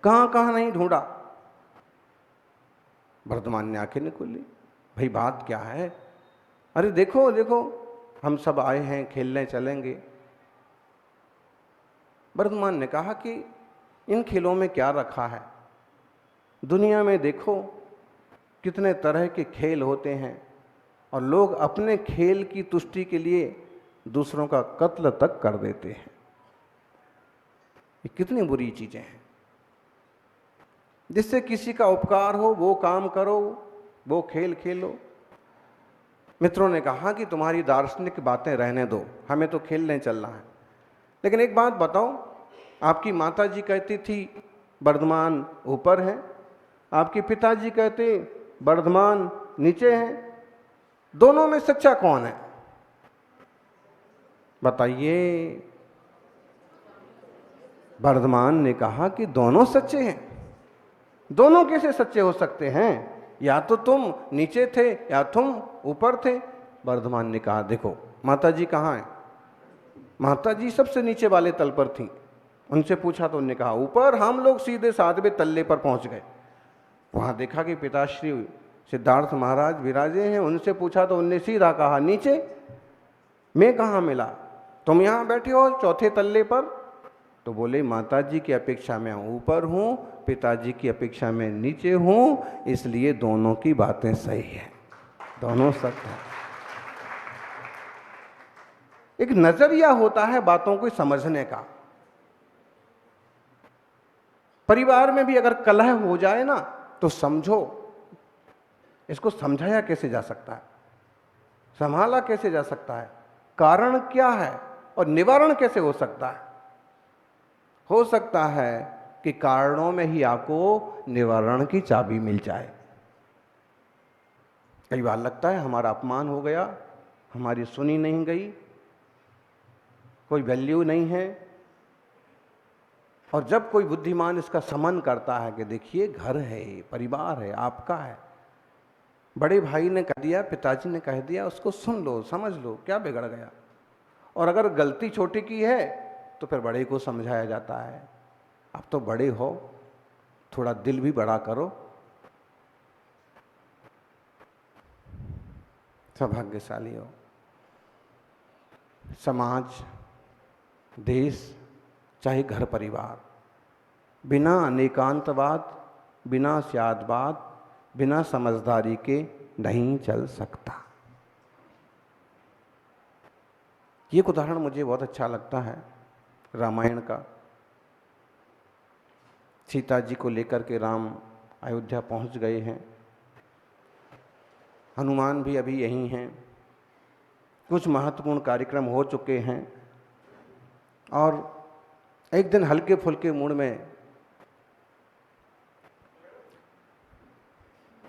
कहाँ कहाँ नहीं ढूंढा। वर्धमान ने आंखें नहीं खोली, भाई बात क्या है? अरे देखो देखो, हम सब आए हैं, खेलने चलेंगे। वर्धमान ने कहा कि इन खेलों में क्या रखा है? दुनिया में देखो कितने तरह के खेल होते हैं और लोग अपने खेल की तुष्टि के लिए दूसरों का कत्ल तक कर देते हैं। ये कितनी बुरी चीजें हैं। जिससे किसी का उपकार हो वो काम करो, वो खेल खेलो। मित्रों ने कहा कि तुम्हारी दार्शनिक बातें रहने दो, हमें तो खेलने चलना है। लेकिन एक बात बताओ, आपकी माता जी कहती थी वर्धमान ऊपर है, आपके पिताजी कहते वर्धमान नीचे है, दोनों में सच्चा कौन है? बताइए। वर्धमान ने कहा कि दोनों सच्चे हैं। दोनों कैसे सच्चे हो सकते हैं? या तो तुम नीचे थे या तुम ऊपर थे। वर्धमान ने कहा देखो माताजी कहाँ हैं? माताजी सबसे नीचे वाले तल पर थी। उनसे पूछा तो उन्होंने कहा ऊपर। हम लोग सीधे 7वें तल्ले पर पहुंच गए। वहां देखा कि पिताश्री सिद्धार्थ महाराज विराजे हैं। उनसे पूछा तो उनने सीधा कहा नीचे। मैं कहाँ मिला? तुम यहाँ बैठे हो 4थे तल्ले पर। तो बोले माताजी की अपेक्षा में ऊपर हूँ, पिताजी की अपेक्षा में नीचे हूँ, इसलिए दोनों की बातें सही है, दोनों सत्य है। एक नजरिया होता है बातों को समझने का। परिवार में भी अगर कलह हो जाए ना तो समझो, इसको समझाया कैसे जा सकता है, संभाला कैसे जा सकता है, कारण क्या है और निवारण कैसे हो सकता है। हो सकता है कि कारणों में ही आपको निवारण की चाबी मिल जाए। कई बार लगता है हमारा अपमान हो गया, हमारी सुनी नहीं गई, कोई वैल्यू नहीं है। और जब कोई बुद्धिमान इसका समन करता है कि देखिए घर है, परिवार है, आपका है, बड़े भाई ने कह दिया, पिताजी ने कह दिया, उसको सुन लो, समझ लो, क्या बिगड़ गया। और अगर गलती छोटी की है तो फिर बड़े को समझाया जाता है, अब तो बड़े हो, थोड़ा दिल भी बड़ा करो। सौभाग्यशाली हो। समाज, देश, चाहे घर परिवार, बिना अनेकांतवाद, बिना स्यादवाद, बिना समझदारी के नहीं चल सकता। ये एक उदाहरण मुझे बहुत अच्छा लगता है रामायण का। सीता जी को लेकर के राम अयोध्या पहुंच गए हैं। हनुमान भी अभी यहीं हैं। कुछ महत्वपूर्ण कार्यक्रम हो चुके हैं और एक दिन हल्के फुल्के मूड में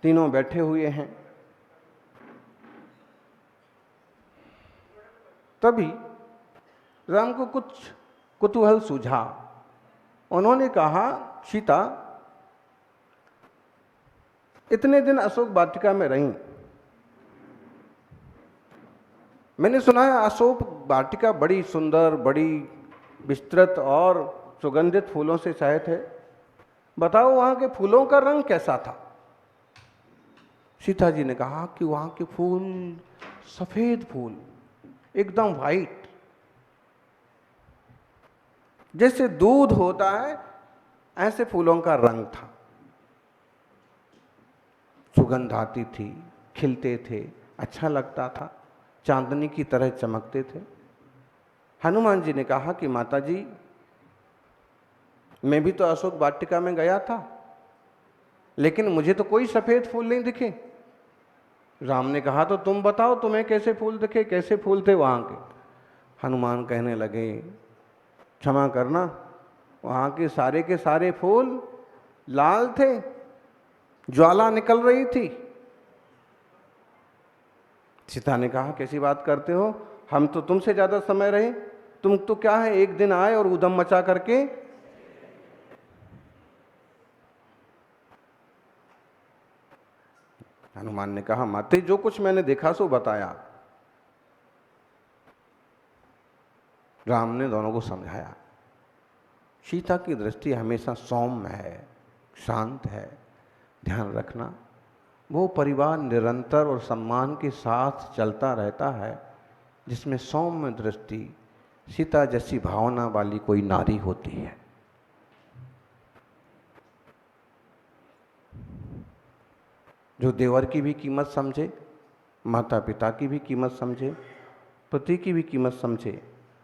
तीनों बैठे हुए हैं। तभी राम को कुछ कुतूहल सूझा। उन्होंने कहा सीता, इतने दिन अशोक वाटिका में रहीं, मैंने सुना है अशोक वाटिका बड़ी सुंदर, बड़ी विस्तृत और सुगंधित फूलों से सहित है। बताओ वहां के फूलों का रंग कैसा था? सीता जी ने कहा कि वहां के फूल सफेद फूल, एकदम वाइट, जैसे दूध होता है ऐसे फूलों का रंग था। सुगंध आती थी, खिलते थे, अच्छा लगता था, चांदनी की तरह चमकते थे। हनुमान जी ने कहा कि माता जी, मैं भी तो अशोक वाटिका में गया था, लेकिन मुझे तो कोई सफेद फूल नहीं दिखे। राम ने कहा तो तुम बताओ, तुम्हें कैसे फूल दिखे, कैसे फूल थे वहां के? हनुमान कहने लगे, क्षमा करना, वहां के सारे फूल लाल थे, ज्वाला निकल रही थी। सीता ने कहा कैसी बात करते हो, हम तो तुमसे ज्यादा समय रहे, तुम तो क्या है एक दिन आए और उधम मचा करके। हनुमान ने कहा माते, जो कुछ मैंने देखा सो बताया। राम ने दोनों को समझाया, सीता की दृष्टि हमेशा सौम्य है, शांत है। ध्यान रखना, वो परिवार निरंतर और सम्मान के साथ चलता रहता है जिसमें सौम्य दृष्टि, सीता जैसी भावना वाली कोई नारी होती है। जो देवर की भी कीमत समझे, माता पिता की भी कीमत समझे, पति की भी कीमत समझे,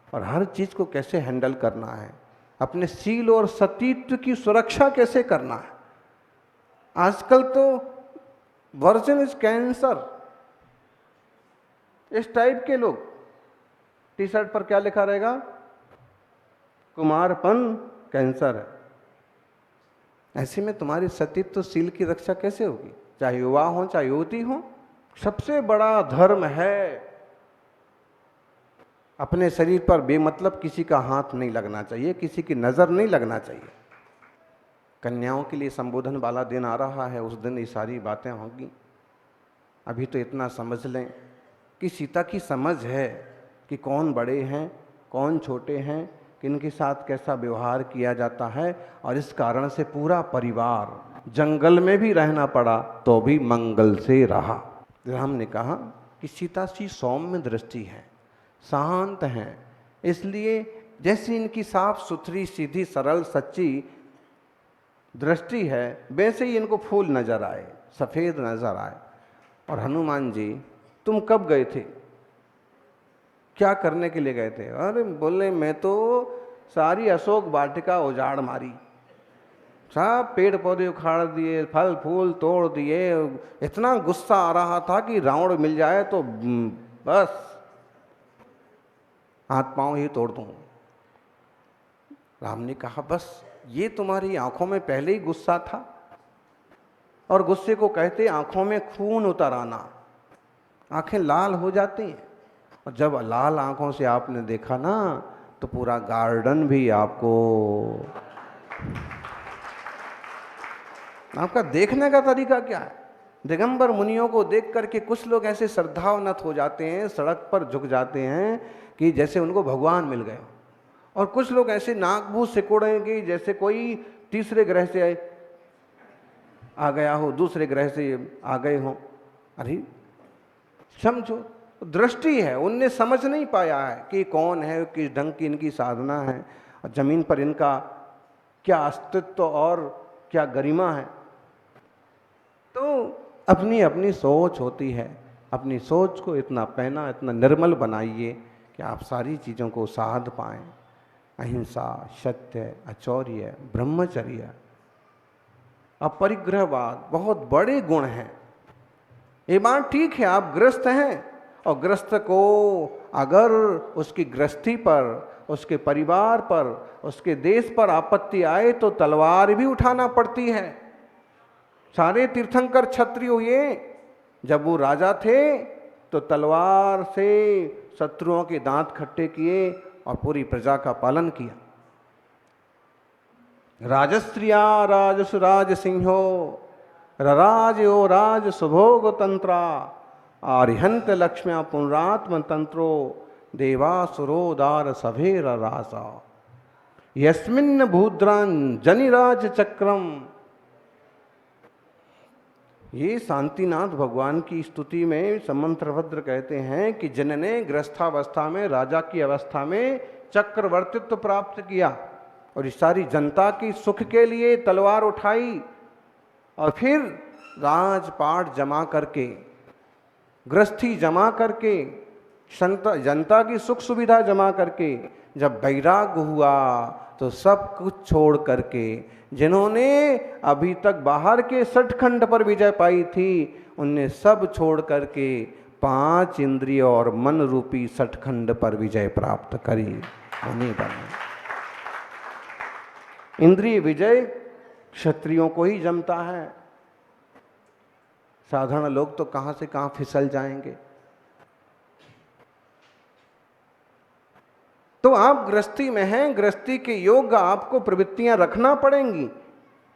और हर चीज़ को कैसे हैंडल करना है, अपने सील और सतीत्व की सुरक्षा कैसे करना है। आजकल तो वर्जन इज कैंसर, इस टाइप के लोग, टी शर्ट पर क्या लिखा रहेगा, कुमारपन कैंसर है। ऐसे में तुम्हारी सतीत्व सील की रक्षा कैसे होगी, चाहे युवा हो चाहे युवती हो। सबसे बड़ा धर्म है अपने शरीर पर बेमतलब किसी का हाथ नहीं लगना चाहिए, किसी की नज़र नहीं लगना चाहिए। कन्याओं के लिए संबोधन वाला दिन आ रहा है, उस दिन ये सारी बातें होंगी। अभी तो इतना समझ लें कि सीता की समझ है कि कौन बड़े हैं, कौन छोटे हैं, किनके साथ कैसा व्यवहार किया जाता है, और इस कारण से पूरा परिवार जंगल में भी रहना पड़ा तो भी मंगल से रहा। राम ने कहा कि सीता सी सौम्य दृष्टि है, शांत हैं, इसलिए जैसी इनकी साफ सुथरी सीधी सरल सच्ची दृष्टि है वैसे ही इनको फूल नजर आए, सफ़ेद नजर आए। और हनुमान जी, तुम कब गए थे, क्या करने के लिए गए थे? अरे बोले, मैं तो सारी अशोक वाटिका उजाड़ मारी, सब पेड़ पौधे उखाड़ दिए, फल फूल तोड़ दिए, इतना गुस्सा आ रहा था कि रावण मिल जाए तो बस हाथ पांव ही तोड़ दूं। राम ने कहा, बस ये तुम्हारी आंखों में पहले ही गुस्सा था, और गुस्से को कहते आंखों में खून उतर आना, आंखें लाल हो जाती हैं। और जब लाल आंखों से आपने देखा ना तो पूरा गार्डन भी आपको, आपका देखने का तरीका क्या है। दिगंबर मुनियों को देख करके कुछ लोग ऐसे श्रद्धावनत हो जाते हैं, सड़क पर झुक जाते हैं कि जैसे उनको भगवान मिल गए, और कुछ लोग ऐसे नाक मुंह सिकोड़ेंगे जैसे कोई तीसरे ग्रह से आ गया हो, दूसरे ग्रह से आ गए हो। अरे समझो, दृष्टि है, उनने समझ नहीं पाया है कि कौन है, किस ढंग की इनकी साधना है, और जमीन पर इनका क्या अस्तित्व और क्या गरिमा है। तो अपनी अपनी सोच होती है, अपनी सोच को इतना पैना, इतना निर्मल बनाइए कि आप सारी चीज़ों को साध पाएं। अहिंसा, सत्य, अचौर्य, ब्रह्मचर्य, अपरिग्रहवाद बहुत बड़े गुण हैं। ये बात ठीक है, आप ग्रस्त हैं, और ग्रस्त को अगर उसकी गृहस्थी पर, उसके परिवार पर, उसके देश पर आपत्ति आए तो तलवार भी उठाना पड़ती है। सारे तीर्थंकर क्षत्रिय हुए, जब वो राजा थे तो तलवार से शत्रुओं के दांत खट्टे किए और पूरी प्रजा का पालन किया। राजस्त्रिया राजसुराज सिंहो रराजयो राज सुभोग तंत्रा आर्यंत लक्ष्म्या पुनरात्म तंत्रो देवासुरोदार सभेर रासा यस्मिन् भूद्रान जनिराज चक्रम। ये शांतिनाथ भगवान की स्तुति में समंत्रभद्र कहते हैं कि जिनने गृहस्थावस्था में, राजा की अवस्था में चक्रवर्तित्व प्राप्त किया और इस सारी जनता की सुख के लिए तलवार उठाई, और फिर राजपाट जमा करके, गृहस्थी जमा करके, जनता की सुख सुविधा जमा करके जब वैराग्य हुआ तो सब कुछ छोड़ करके, जिन्होंने अभी तक बाहर के सठखंड पर विजय पाई थी, उनने सब छोड़ करके 5 इंद्रिय और मन रूपी सठखंड पर विजय प्राप्त करी। उन्हीं बने इंद्रिय विजय क्षत्रियों को ही जमता है, साधारण लोग तो कहां से कहां फिसल जाएंगे। तो आप गृहस्थी में हैं, गृहस्थी के योग्य आपको प्रवृत्तियां रखना पड़ेंगी,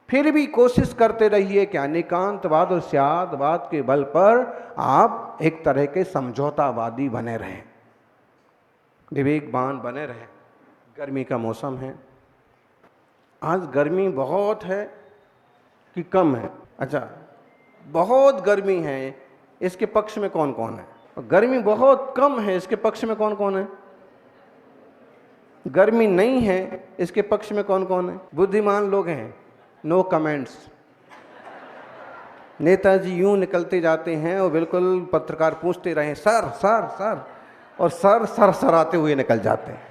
फिर भी कोशिश करते रहिए कि अनेकांतवाद और स्यादवाद के बल पर आप एक तरह के समझौतावादी बने रहें, विवेकवान बने रहें। गर्मी का मौसम है, आज गर्मी बहुत है कि कम है? अच्छा, बहुत गर्मी है, इसके पक्ष में कौन कौन है? गर्मी बहुत कम है, इसके पक्ष में कौन कौन है? गर्मी नहीं है, इसके पक्ष में कौन कौन है? बुद्धिमान लोग हैं, नो कमेंट्स। नेताजी यूं निकलते जाते हैं और बिल्कुल पत्रकार पूछते रहे सर सर सर, और सर सर सराते हुए निकल जाते हैं।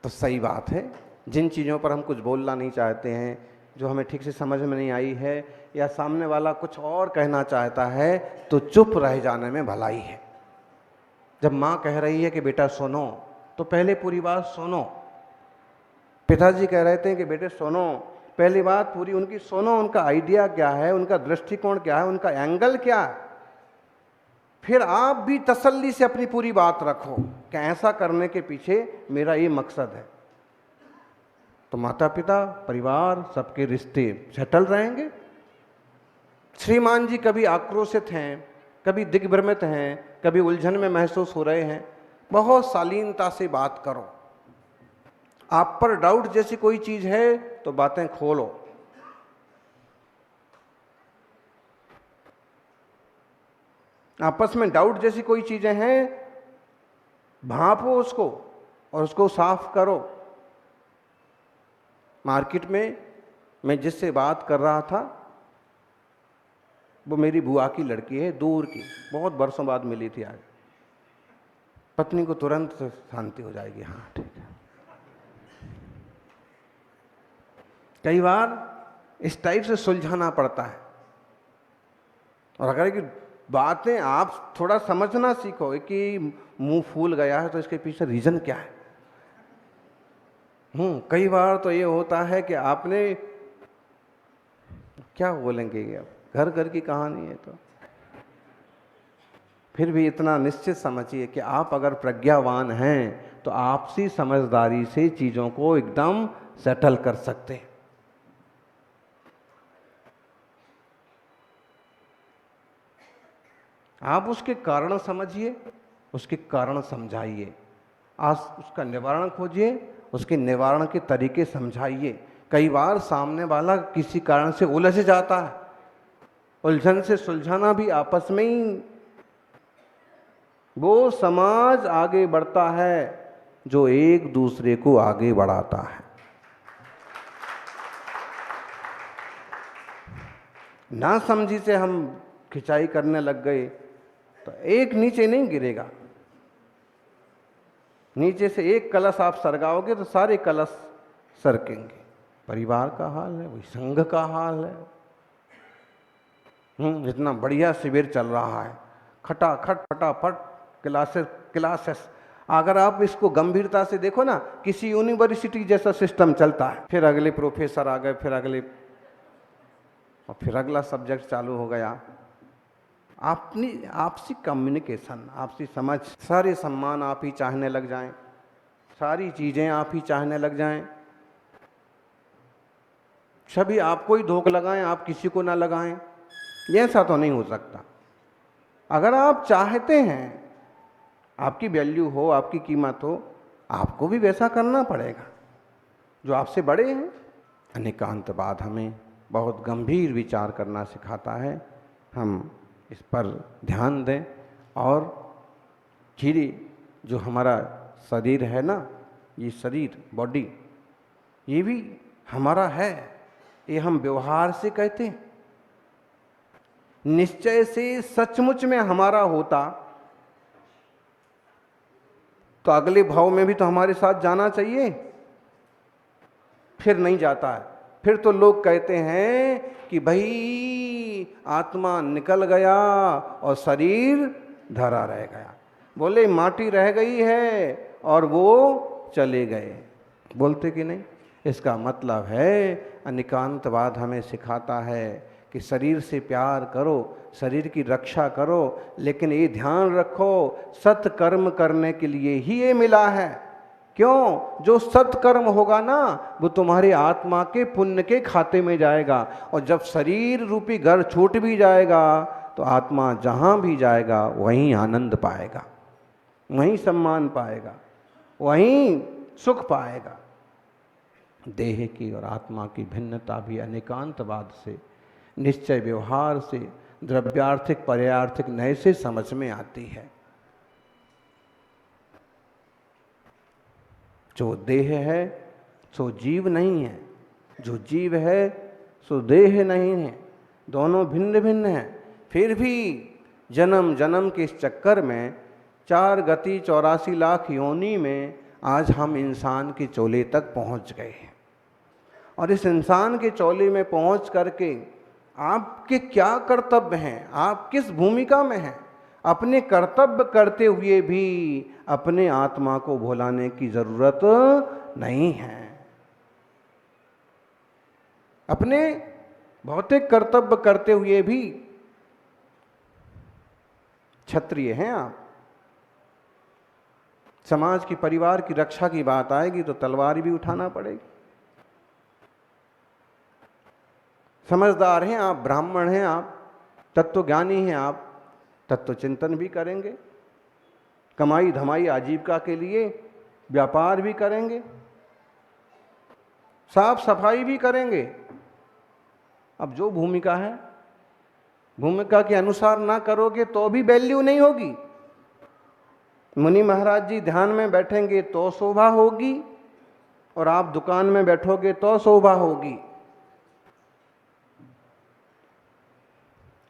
तो सही बात है, जिन चीज़ों पर हम कुछ बोलना नहीं चाहते हैं, जो हमें ठीक से समझ में नहीं आई है, या सामने वाला कुछ और कहना चाहता है, तो चुप रह जाने में भलाई है। जब माँ कह रही है कि बेटा सुनो, तो पहले पूरी बात सुनो। पिताजी कह रहे थे कि बेटे सुनो, पहली बात पूरी उनकी सुनो, उनका आइडिया क्या है, उनका दृष्टिकोण क्या है, उनका एंगल क्या है। फिर आप भी तसल्ली से अपनी पूरी बात रखो कि ऐसा करने के पीछे मेरा ये मकसद है। तो माता पिता, परिवार, सबके रिश्ते सेटल रहेंगे। श्रीमान जी कभी आक्रोशित हैं, कभी दिग्भ्रमित हैं, कभी उलझन में महसूस हो रहे हैं, बहुत शालीनता से बात करो। आप पर डाउट जैसी कोई चीज है तो बातें खोलो। आपस में डाउट जैसी कोई चीजें हैं, भांपो उसको और उसको साफ करो। मार्केट में मैं जिससे बात कर रहा था, वो मेरी बुआ की लड़की है, दूर की, बहुत बरसों बाद मिली थी आज। पत्नी को तुरंत शांति हो जाएगी, हाँ ठीक है। कई बार इस टाइप से सुलझाना पड़ता है। और अगर कि बातें आप थोड़ा समझना सीखो कि मुंह फूल गया है तो इसके पीछे रीजन क्या है। कई बार तो ये होता है कि आपने क्या बोलेंगे, अब घर घर की कहानी है। तो फिर भी इतना निश्चित समझिए कि आप अगर प्रज्ञावान हैं तो आपसी समझदारी से चीजों को एकदम सेटल कर सकते हैं। आप उसके कारण समझिए, उसके कारण समझाइए, आज उसका निवारण खोजिए, उसके निवारण के तरीके समझाइए। कई बार सामने वाला किसी कारण से उलझ जाता है, उलझन से सुलझाना भी आपस में ही वो समाज आगे बढ़ता है जो एक दूसरे को आगे बढ़ाता है। ना समझी से हम खिंचाई करने लग गए तो एक नीचे नहीं गिरेगा। नीचे से एक कलश आप सरगाओगे तो सारे कलश सरकेंगे। परिवार का हाल है, वही संघ का हाल है। इतना बढ़िया शिविर चल रहा है, खटाखट फटाफट क्लासेस। अगर आप इसको गंभीरता से देखो ना, किसी यूनिवर्सिटी जैसा सिस्टम चलता है। फिर अगले प्रोफेसर आ गए, फिर अगले, और फिर अगला सब्जेक्ट चालू हो गया। आपसी कम्युनिकेशन, आपसी समझ, सारे सम्मान आप ही चाहने लग जाएं, सारी चीजें आप ही चाहने लग जाएं, सभी आपको ही धोखा लगाएं, आप किसी को ना लगाएं। ये ऐसा तो नहीं हो सकता। अगर आप चाहते हैं आपकी वैल्यू हो, आपकी कीमत हो, आपको भी वैसा करना पड़ेगा जो आपसे बड़े हैं। अनेकांतवाद हमें बहुत गंभीर विचार करना सिखाता है। हम इस पर ध्यान दें और धीरे जो हमारा शरीर है ना, ये शरीर, बॉडी, ये भी हमारा है। ये हम व्यवहार से कहते हैं, निश्चय से सचमुच में हमारा होता तो अगले भाव में भी तो हमारे साथ जाना चाहिए। फिर नहीं जाता है, फिर तो लोग कहते हैं कि भाई आत्मा निकल गया और शरीर धरा रह गया। बोले माटी रह गई है और वो चले गए, बोलते कि नहीं। इसका मतलब है अनेकांतवाद हमें सिखाता है कि शरीर से प्यार करो, शरीर की रक्षा करो, लेकिन ये ध्यान रखो सत्कर्म करने के लिए ही ये मिला है। क्यों? जो सत्कर्म होगा ना, वो तुम्हारी आत्मा के पुण्य के खाते में जाएगा। और जब शरीर रूपी घर छूट भी जाएगा तो आत्मा जहां भी जाएगा वहीं आनंद पाएगा। वहीं सम्मान पाएगा, वहीं सुख पाएगा। देह की और आत्मा की भिन्नता भी अनेकांतवाद से, निश्चय व्यवहार से, द्रव्यार्थिक पर्यार्थिक नए से समझ में आती है। जो देह है सो जीव नहीं है, जो जीव है सो देह नहीं है, दोनों भिन्न भिन्न हैं। फिर भी जन्म जन्म के इस चक्कर में 4 गति 84 लाख योनि में आज हम इंसान के चोले तक पहुंच गए हैं। और इस इंसान के चोले में पहुंच करके आपके क्या कर्तव्य हैं, आप किस भूमिका में हैं? अपने कर्तव्य करते हुए भी अपने आत्मा को भुलाने की जरूरत नहीं है। अपने भौतिक कर्तव्य करते हुए भी क्षत्रिय हैं आप। समाज की परिवार की रक्षा की बात आएगी तो तलवार भी उठाना पड़ेगी। समझदार हैं आप, ब्राह्मण हैं आप, तत्वज्ञानी हैं आप, तत्व चिंतन भी करेंगे, कमाई धमाई आजीविका के लिए व्यापार भी करेंगे, साफ सफाई भी करेंगे। अब जो भूमिका है, भूमिका के अनुसार ना करोगे तो भी वैल्यू नहीं होगी। मुनि महाराज जी ध्यान में बैठेंगे तो शोभा होगी, और आप दुकान में बैठोगे तो शोभा होगी।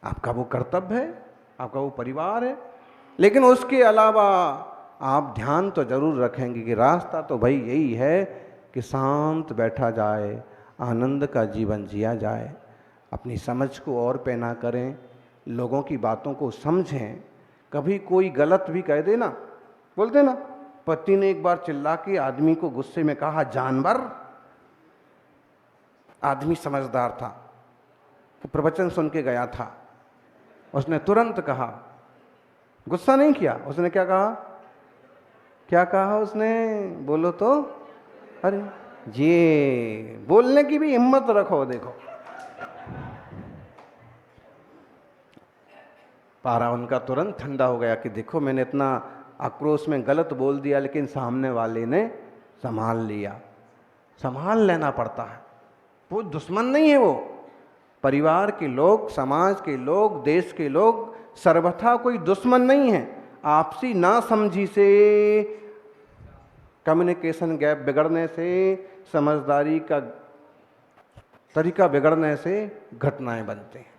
आपका वो कर्तव्य है, आपका वो परिवार है। लेकिन उसके अलावा आप ध्यान तो जरूर रखेंगे कि रास्ता तो भाई यही है कि शांत बैठा जाए, आनंद का जीवन जिया जाए, अपनी समझ को और पैना करें, लोगों की बातों को समझें। कभी कोई गलत भी कह देना, बोलते ना, पति ने एक बार चिल्ला के आदमी को गुस्से में कहा जानवर। आदमी समझदार था, वो प्रवचन सुन के गया था, उसने तुरंत कहा, गुस्सा नहीं किया। उसने क्या कहा, क्या कहा उसने, बोलो तो। अरे ये बोलने की भी हिम्मत रखो। देखो पारा उनका तुरंत ठंडा हो गया कि देखो मैंने इतना आक्रोश में गलत बोल दिया, लेकिन सामने वाले ने संभाल लिया। संभाल लेना पड़ता है, वो दुश्मन नहीं है। वो परिवार के लोग, समाज के लोग, देश के लोग सर्वथा कोई दुश्मन नहीं है। आपसी नासमझी से, कम्युनिकेशन गैप बिगड़ने से, समझदारी का तरीका बिगड़ने से घटनाएं बनते हैं।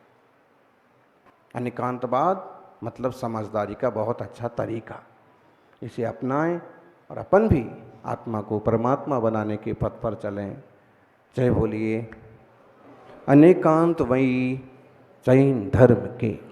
अनिकांतवाद मतलब समझदारी का बहुत अच्छा तरीका, इसे अपनाएं और अपन भी आत्मा को परमात्मा बनाने के पथ पर चलें। जय बोलिए अनेकांत वही जैन धर्म के।